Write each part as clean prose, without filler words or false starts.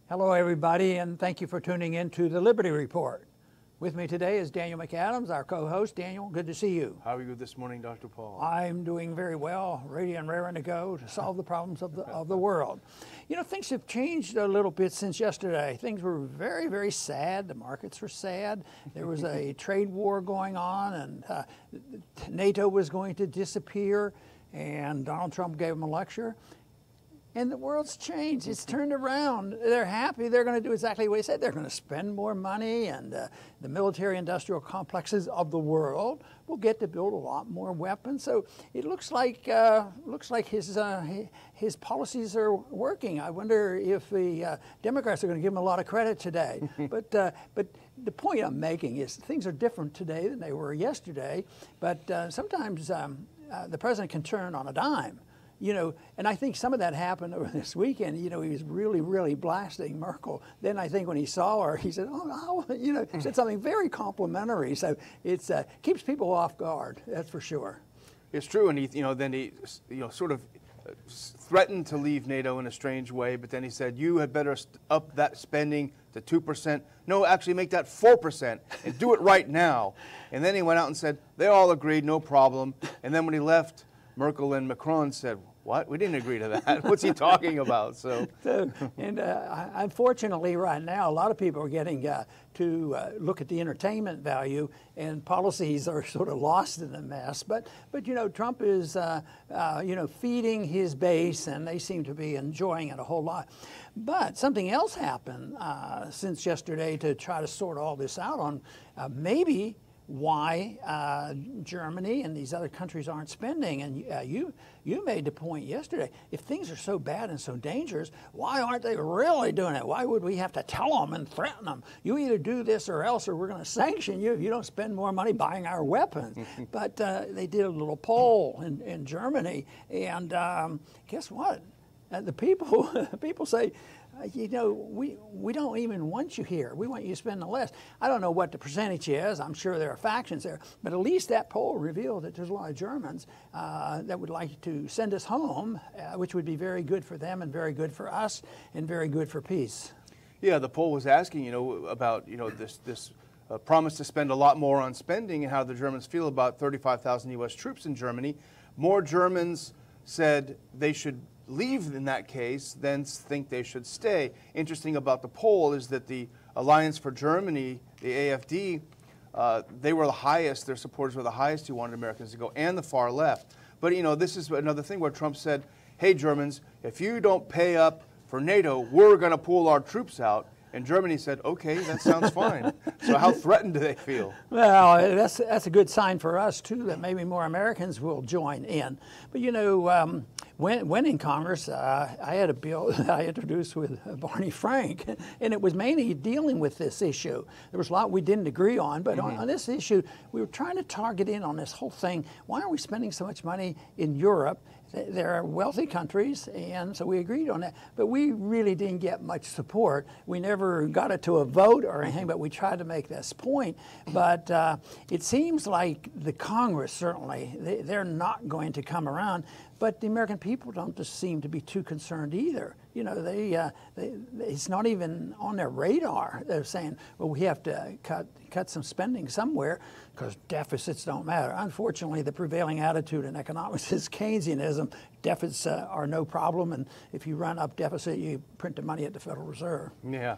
Hello, everybody, and thank you for tuning in to the Liberty Report. With me today is Daniel McAdams, our co-host. Daniel, good to see you. How are you this morning, Dr. Paul? I'm doing very well, ready and raring to go to solve the problems of the world. You know, things have changed a little bit since yesterday. Things were very, very sad. The markets were sad. There was a trade war going on, and NATO was going to disappear, and Donald Trump gave him a lecture. And the world's changed. It's turned around. They're happy. They're going to do exactly what he said. They're going to spend more money, and the military-industrial complexes of the world will get to build a lot more weapons. So it looks like his policies are working. I wonder if the Democrats are going to give him a lot of credit today. But the point I'm making is things are different today than they were yesterday. But sometimes the president can turn on a dime. You know, and I think some of that happened over this weekend. You know, he was really, really blasting Merkel. Then I think when he saw her, he said, "Oh, no," you know, said something very complimentary. So it's keeps people off guard. That's for sure. It's true, and then he sort of threatened to leave NATO in a strange way. But then he said, "You had better up that spending to 2%. No, actually make that 4% and do it right now." And then he went out and said, "They all agreed, no problem." And then when he left, Merkel and Macron said, "What? We didn't agree to that. What's he talking about?" Unfortunately, right now, a lot of people are getting to look at the entertainment value, and policies are sort of lost in the mess. But you know, Trump is feeding his base, and they seem to be enjoying it a whole lot. But something else happened since yesterday to try to sort all this out on maybe why Germany and these other countries aren't spending. And you made the point yesterday, if things are so bad and so dangerous, why aren't they really doing it? Why would we have to tell them and threaten them? You either do this or else, or we're going to sanction you if you don't spend more money buying our weapons. But they did a little poll in Germany, and guess what? The people say, you know, we don't even want you here. We want you to spend less. I don't know what the percentage is. I'm sure there are factions there. But at least that poll revealed that there's a lot of Germans that would like to send us home, which would be very good for them and very good for us and very good for peace. Yeah, the poll was asking, about, this promise to spend a lot more on spending and how the Germans feel about 35,000 U.S. troops in Germany. More Germans said they should leave in that case than think they should stay. Interesting about the poll is that the Alliance for Germany, the AfD, they were the highest, their supporters were the highest who wanted Americans to go, and the far left. But this is another thing where Trump said, "Hey Germans, if you don't pay up for NATO, we're going to pull our troops out." And Germany said, "Okay, that sounds fine." So how threatened do they feel? Well, that's a good sign for us, too, that maybe more Americans will join in. But, when in Congress, I had a bill that I introduced with Barney Frank, and it was mainly dealing with this issue. There was a lot we didn't agree on, but on this issue, we were trying to target in on this whole thing. Why are we spending so much money in Europe? There are wealthy countries, and so we agreed on that. But we really didn't get much support. We never got it to a vote or anything, but we tried to make this point. But it seems like the Congress, certainly, they're not going to come around. But the American people don't just seem to be too concerned either. It's not even on their radar. They're saying, well, we have to cut some spending somewhere because deficits don't matter. Unfortunately, the prevailing attitude in economics is Keynesianism. Deficits are no problem, and if you run up deficit, you print the money at the Federal Reserve. Yeah.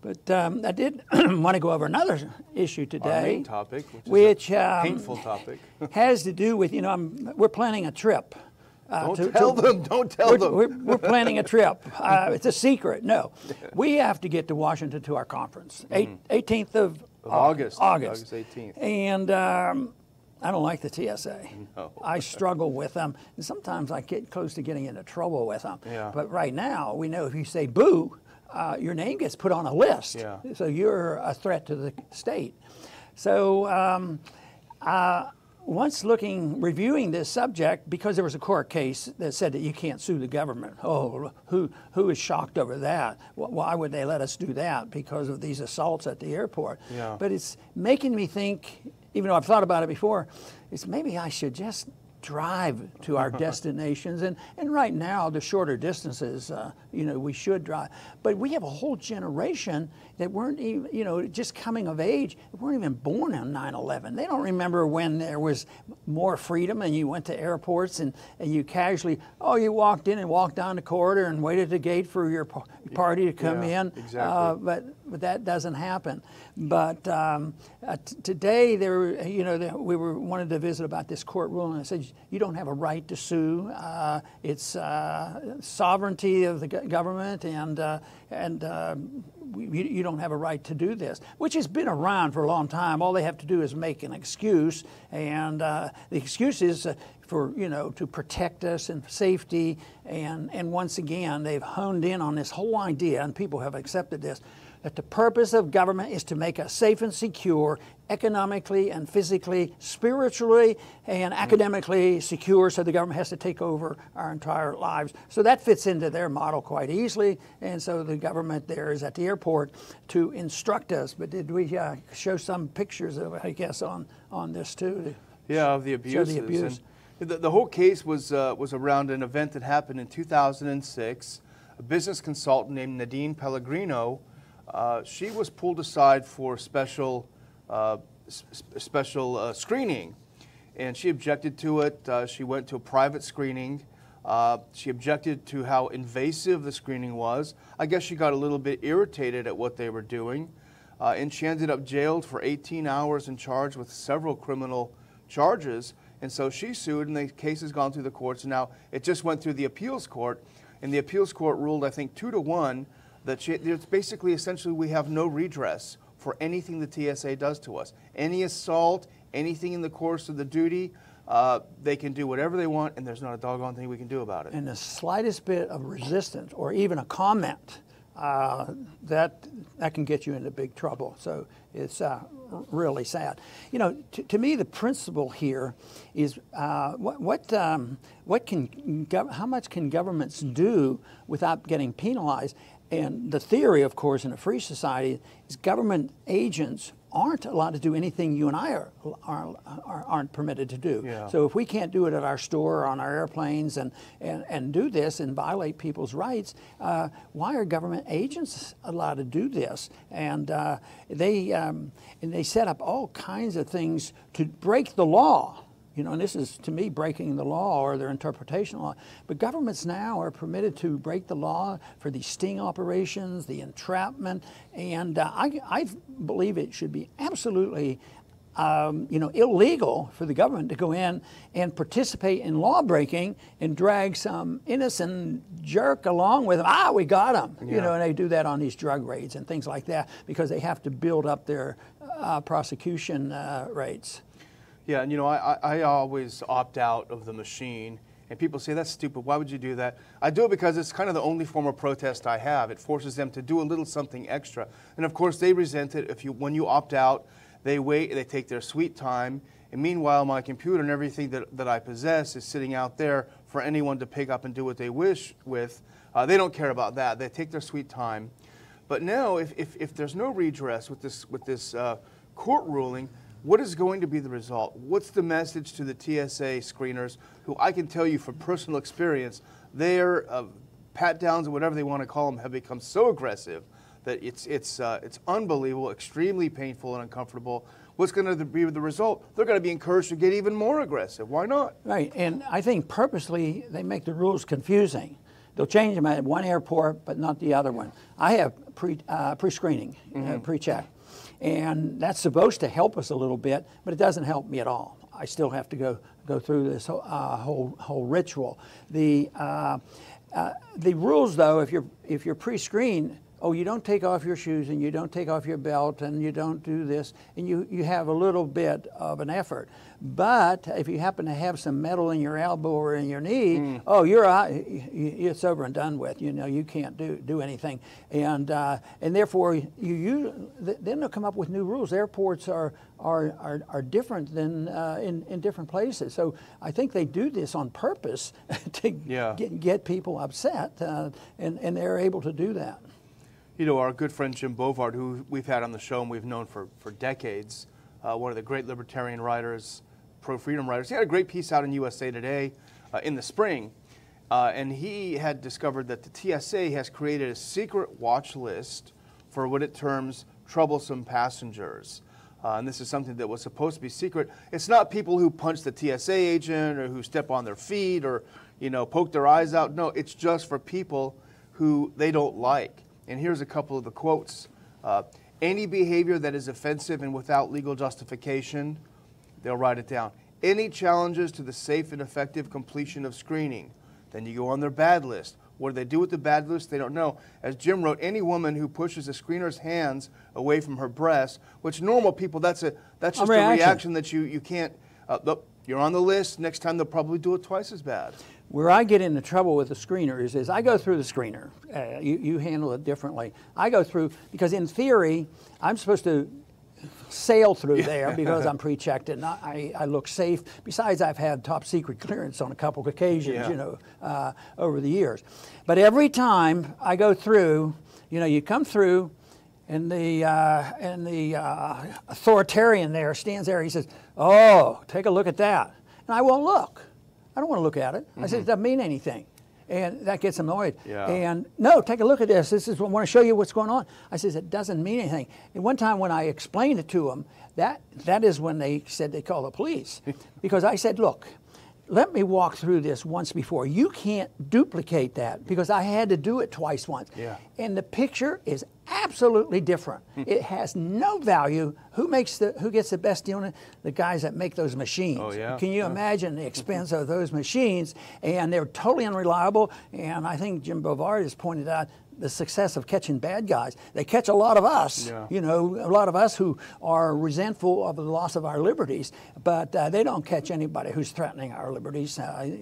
But I did want to go over another issue today. Our main topic, which is a painful topic. has to do with, we're planning a trip. Don't tell them. We're planning a trip. It's a secret. No. We have to get to Washington to our conference, 18th of August. August 18th. And I don't like the TSA. No. I struggle with them. And sometimes I get close to getting into trouble with them. Yeah. But right now, we know if you say boo, your name gets put on a list. Yeah. So you're a threat to the state. So once reviewing this subject, because there was a court case that said that you can't sue the government. Oh, who is shocked over that? Why would they let us do that? Because of these assaults at the airport. Yeah. But it's making me think, even though I've thought about it before, it's maybe I should just drive to our destinations. And right now, the shorter distances, we should drive. But we have a whole generation that weren't even, just coming of age, weren't even born on 9/11. They don't remember when there was more freedom and you went to airports and you casually, you walked in and walked down the corridor and waited at the gate for your party to come in. Exactly. But that doesn't happen. But today, we wanted to visit about this court ruling. I said, you don't have a right to sue. It's sovereignty of the government, and you don't have a right to do this, which has been around for a long time. All they have to do is make an excuse, and the excuse is to protect us and safety. And once again, they've honed in on this whole idea, and people have accepted this, that the purpose of government is to make us safe and secure, economically and physically, spiritually and academically secure, so the government has to take over our entire lives. So that fits into their model quite easily, and so the government there is at the airport to instruct us. But did we show some pictures of, I guess, on this too? Yeah, of the abuses. The abuse. And the whole case was around an event that happened in 2006. A business consultant named Nadine Pellegrino, she was pulled aside for special screening, and she objected to it. She went to a private screening. She objected to how invasive the screening was. I guess she got a little bit irritated at what they were doing, and she ended up jailed for 18 hours and charged with several criminal charges. And so she sued, and the case has gone through the courts. And now it just went through the appeals court, and the appeals court ruled, I think, 2-1, that it's basically, essentially, we have no redress for anything the TSA does to us. Any assault, anything in the course of the duty, they can do whatever they want, and there's not a doggone thing we can do about it. And the slightest bit of resistance or even a comment, that can get you into big trouble. So it's really sad. To me, the principle here is how much can governments do without getting penalized? And the theory, of course, in a free society is government agents aren't allowed to do anything you and I aren't permitted to do. Yeah. So if we can't do it at our store or on our airplanes and do this and violate people's rights, why are government agents allowed to do this? And they set up all kinds of things to break the law. And this is, to me, breaking the law or their interpretation of law. But governments now are permitted to break the law for these sting operations, the entrapment, and I believe it should be absolutely illegal for the government to go in and participate in law breaking and drag some innocent jerk along with them. We got him. Yeah. And they do that on these drug raids and things like that because they have to build up their prosecution rates. Yeah, and I always opt out of the machine, and people say, that's stupid, why would you do that? I do it because it's kind of the only form of protest I have. It forces them to do a little something extra. And of course, they resent it when you opt out, they wait, they take their sweet time, and meanwhile, my computer and everything that I possess is sitting out there for anyone to pick up and do what they wish with. They don't care about that. They take their sweet time. But now, if there's no redress with this court ruling, what is going to be the result? What's the message to the TSA screeners, who I can tell you from personal experience, their pat-downs or whatever they want to call them have become so aggressive that it's unbelievable, extremely painful and uncomfortable. What's going to be the result? They're going to be encouraged to get even more aggressive. Why not? Right, and I think purposely they make the rules confusing. They'll change them at one airport, but not the other one. I have pre-screening, pre-check. And that's supposed to help us a little bit, but it doesn't help me at all. I still have to go through this whole ritual. The rules, though, if you're pre-screened, you don't take off your shoes and you don't take off your belt and you don't do this, and you have a little bit of an effort. But if you happen to have some metal in your elbow or in your knee, you're out. It's over and done with. You can't do anything, and therefore then they'll come up with new rules. Airports are different than in different places. So I think they do this on purpose to get people upset, and they're able to do that. Our good friend Jim Bovard, who we've had on the show and we've known for decades, one of the great libertarian writers, pro-freedom writers. He had a great piece out in USA Today in the spring, and he had discovered that the TSA has created a secret watch list for what it terms troublesome passengers. And this is something that was supposed to be secret. It's not people who punch the TSA agent or who step on their feet or, poke their eyes out. No, it's just for people who they don't like. And here's a couple of the quotes. Any behavior that is offensive and without legal justification, they'll write it down. Any challenges to the safe and effective completion of screening. Then you go on their bad list. What do they do with the bad list? They don't know. As Jim wrote, any woman who pushes a screener's hands away from her breast, which normal people, that's just a reaction that you can't, you're on the list. Next time they'll probably do it twice as bad. Where I get into trouble with the screeners is I go through the screener. You handle it differently. I go through, because in theory, I'm supposed to sail through there because I'm pre-checked and I look safe. Besides, I've had top secret clearance on a couple of occasions, over the years. But every time I go through, you come through and the authoritarian there stands there. He says, "Oh, take a look at that." And I won't look. I don't want to look at it. I said, "It doesn't mean anything." And that gets annoyed. Yeah. And no, take a look at this. I want to show you what's going on. I says, it doesn't mean anything. And one time when I explained it to them, that is when they said they call the police. Because I said, look, let me walk through this once before. You can't duplicate that because I had to do it twice once. Yeah. And the picture is absolutely different. It has no value. Who gets the best deal? The guys that make those machines. Oh, yeah. Can you imagine the expense of those machines? And they're totally unreliable. And I think Jim Bovard has pointed out the success of catching bad guys. They catch a lot of us, a lot of us who are resentful of the loss of our liberties, but they don't catch anybody who's threatening our liberties. I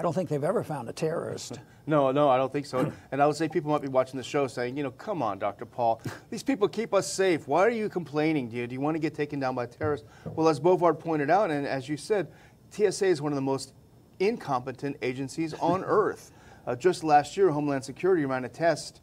don't think they've ever found a terrorist. No, I don't think so. And I would say people might be watching the show saying, come on, Dr. Paul, these people keep us safe. Why are you complaining? Do you want to get taken down by terrorists? Well, as Bovard pointed out, and as you said, TSA is one of the most incompetent agencies on earth. Just last year, Homeland Security ran a test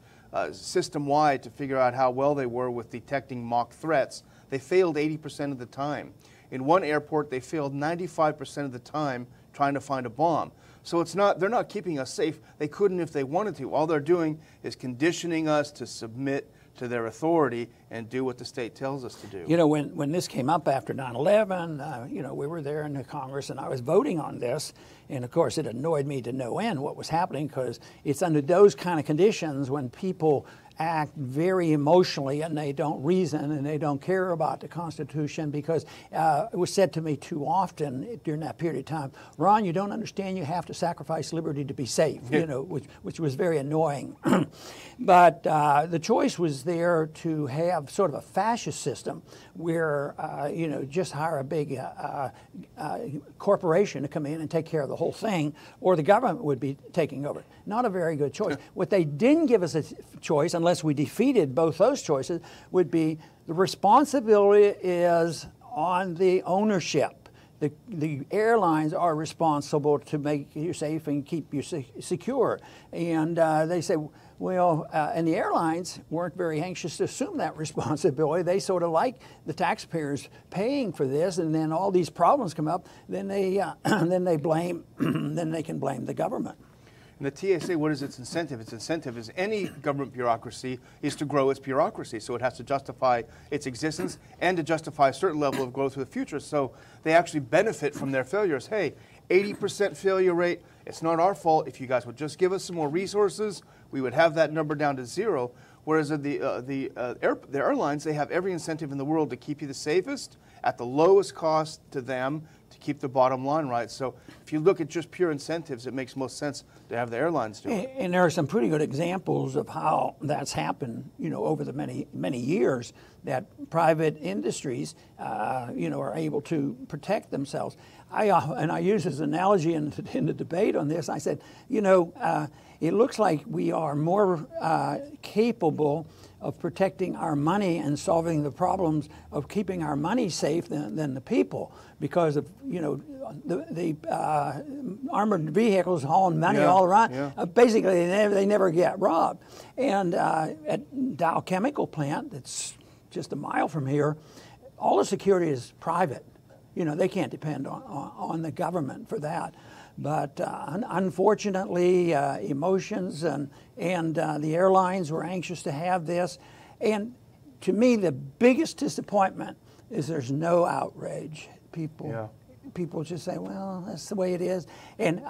system-wide to figure out how well they were with detecting mock threats. They failed 80% of the time. In one airport, they failed 95% of the time trying to find a bomb. So they're not keeping us safe. They couldn't if they wanted to. All they're doing is conditioning us to submit to their authority and do what the state tells us to do. When this came up after 9/11, we were there in the Congress and I was voting on this. And of course, it annoyed me to no end what was happening because it's under those kind of conditions when people act very emotionally and they don't reason and they don't care about the Constitution because it was said to me too often during that period of time, Ron, you don't understand you have to sacrifice liberty to be safe, which was very annoying. But the choice was there to have sort of a fascist system where, just hire a big corporation to come in and take care of the whole thing, or the government would be taking over. Not a very good choice. What they didn't give us a choice, unless we defeated both those choices, would be the responsibility is on the ownership. The airlines are responsible to make you safe and keep you secure. And they say, well, and the airlines weren't very anxious to assume that responsibility. They sort of like the taxpayers paying for this, and then all these problems come up. Then they blame. Then they can blame the government. And the TSA, what is its incentive? Its incentive is any government bureaucracy is to grow its bureaucracy. So it has to justify its existence and to justify a certain level of growth for the future. So they actually benefit from their failures. Hey, 80% failure rate, it's not our fault. If you guys would just give us some more resources, we would have that number down to zero. Whereas the airlines, they have every incentive in the world to keep you the safest at the lowest cost to them to keep the bottom line right. So if you look at just pure incentives, it makes most sense to have the airlines do it. And there are some pretty good examples of how that's happened, over the many years that private industries, are able to protect themselves. I use this analogy in the debate on this. I said, it looks like we are more capable of protecting our money and solving the problems of keeping our money safe than the people, because of the armored vehicles hauling money all around. Yeah. Basically, they never get robbed. And at Dow Chemical Plant, that's just a mile from here, all the security is private. they can't depend on the government for that. But unfortunately, emotions and the airlines were anxious to have this. And to me, the biggest disappointment is there's no outrage. People just say, well, that's the way it is. And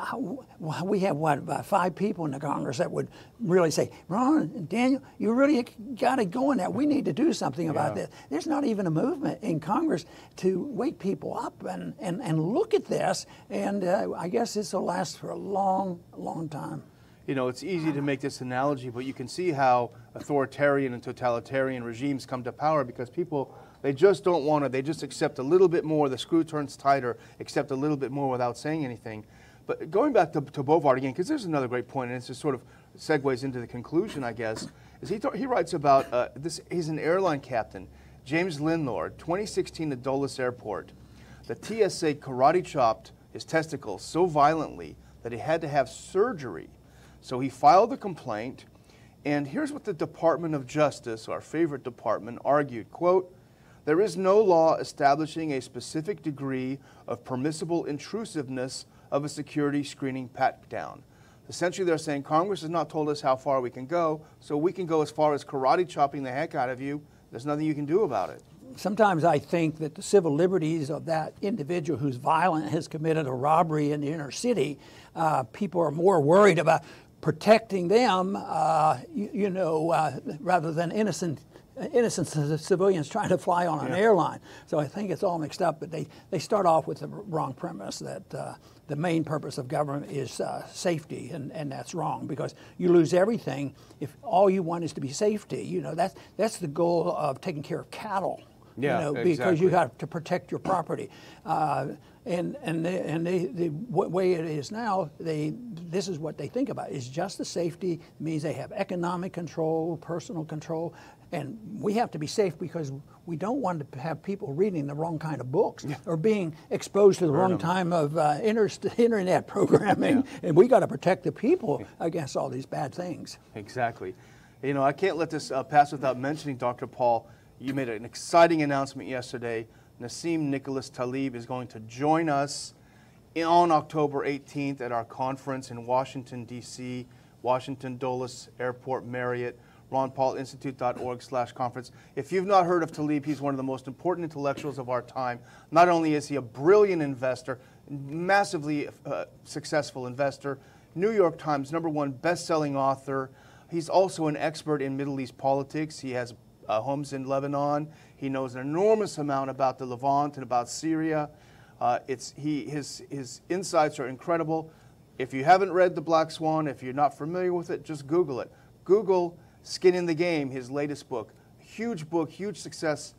we have, about 5 people in the Congress that would really say, Ron and Daniel, you really got it going there. We need to do something about this. There's not even a movement in Congress to wake people up and look at this. And I guess this will last for a long, long time. It's easy to make this analogy, but you can see how authoritarian and totalitarian regimes come to power because people, they just don't want to. They just accept a little bit more. The screw turns tighter, accept a little bit more without saying anything. But going back to Bovard again, because there's another great point, and it just sort of segues into the conclusion, I guess, is he writes about this. He's an airline captain, James Lindlord, 2016 at Dulles Airport. The TSA karate chopped his testicles so violently that he had to have surgery. So he filed a complaint, and here's what the Department of Justice, our favorite department, argued, quote, there is no law establishing a specific degree of permissible intrusiveness of a security screening pat-down. Essentially, they're saying Congress has not told us how far we can go, so we can go as far as karate chopping the heck out of you. There's nothing you can do about it. Sometimes I think that the civil liberties of that individual who's violent, has committed a robbery in the inner city, people are more worried about protecting them, rather than innocent civilians trying to fly on an airline. So I think it's all mixed up, but they start off with the wrong premise that the main purpose of government is safety, and that's wrong because you lose everything if all you want is to be safety. That's the goal of taking care of cattle. Because you have to protect your property. And the way it is now, this is what they think about. It's just the safety. It means they have economic control, personal control, and we have to be safe because we don't want to have people reading the wrong kind of books or being exposed to the wrong time of internet programming. And we got to protect the people against all these bad things. Exactly. I can't let this pass without mentioning, Dr. Paul, you made an exciting announcement yesterday. Nassim Nicholas Taleb is going to join us on October 18th at our conference in Washington, D.C., Washington Dulles Airport Marriott, ronpaulinstitute.org/conference. If you've not heard of Taleb, he's one of the most important intellectuals of our time. Not only is he a brilliant investor, massively successful investor, New York Times #1 best-selling author. He's also an expert in Middle East politics. He has homes in Lebanon. He knows an enormous amount about the Levant and about Syria. His insights are incredible. If you haven't read The Black Swan, if you're not familiar with it, just Google it. Google Skin in the Game, his latest book. Huge book, huge success.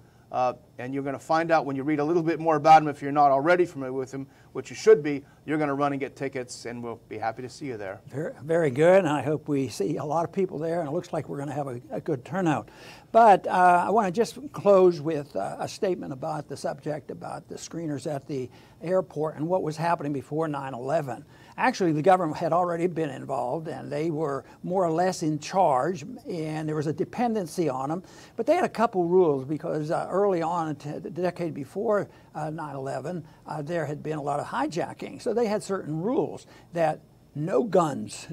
And you're going to find out when you read a little bit more about him, if you're not already familiar with him, which you should be, you're going to run and get tickets, and we'll be happy to see you there. Very, very good, and I hope we see a lot of people there, and it looks like we're going to have a good turnout. But I want to just close with a statement about the subject, about the screeners at the airport and what was happening before 9/11. Actually, the government had already been involved, and they were more or less in charge, and there was a dependency on them. But they had a couple rules because early on, the decade before 9/11, there had been a lot of hijacking. So they had certain rules that no guns,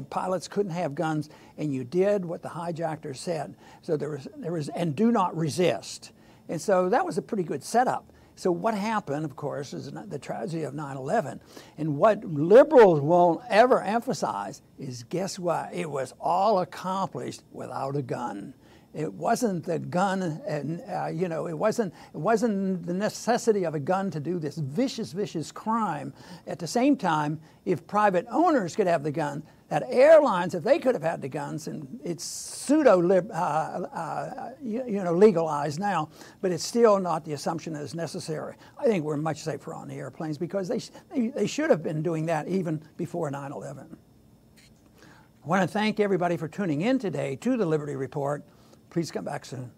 pilots couldn't have guns, and you did what the hijacker said. So there was, and do not resist. And so that was a pretty good setup. So what happened, of course, is the tragedy of 9/11. And what liberals won't ever emphasize is, guess what? It was all accomplished without a gun. It wasn't the gun, and it wasn't the necessity of a gun to do this vicious crime. At the same time, if private owners could have the gun, that airlines, if they could have had the guns, and it's legalized now, but it's still not the assumption that it's necessary. I think we're much safer on the airplanes because they should have been doing that even before 9/11. I want to thank everybody for tuning in today to the Liberty Report. Please come back soon.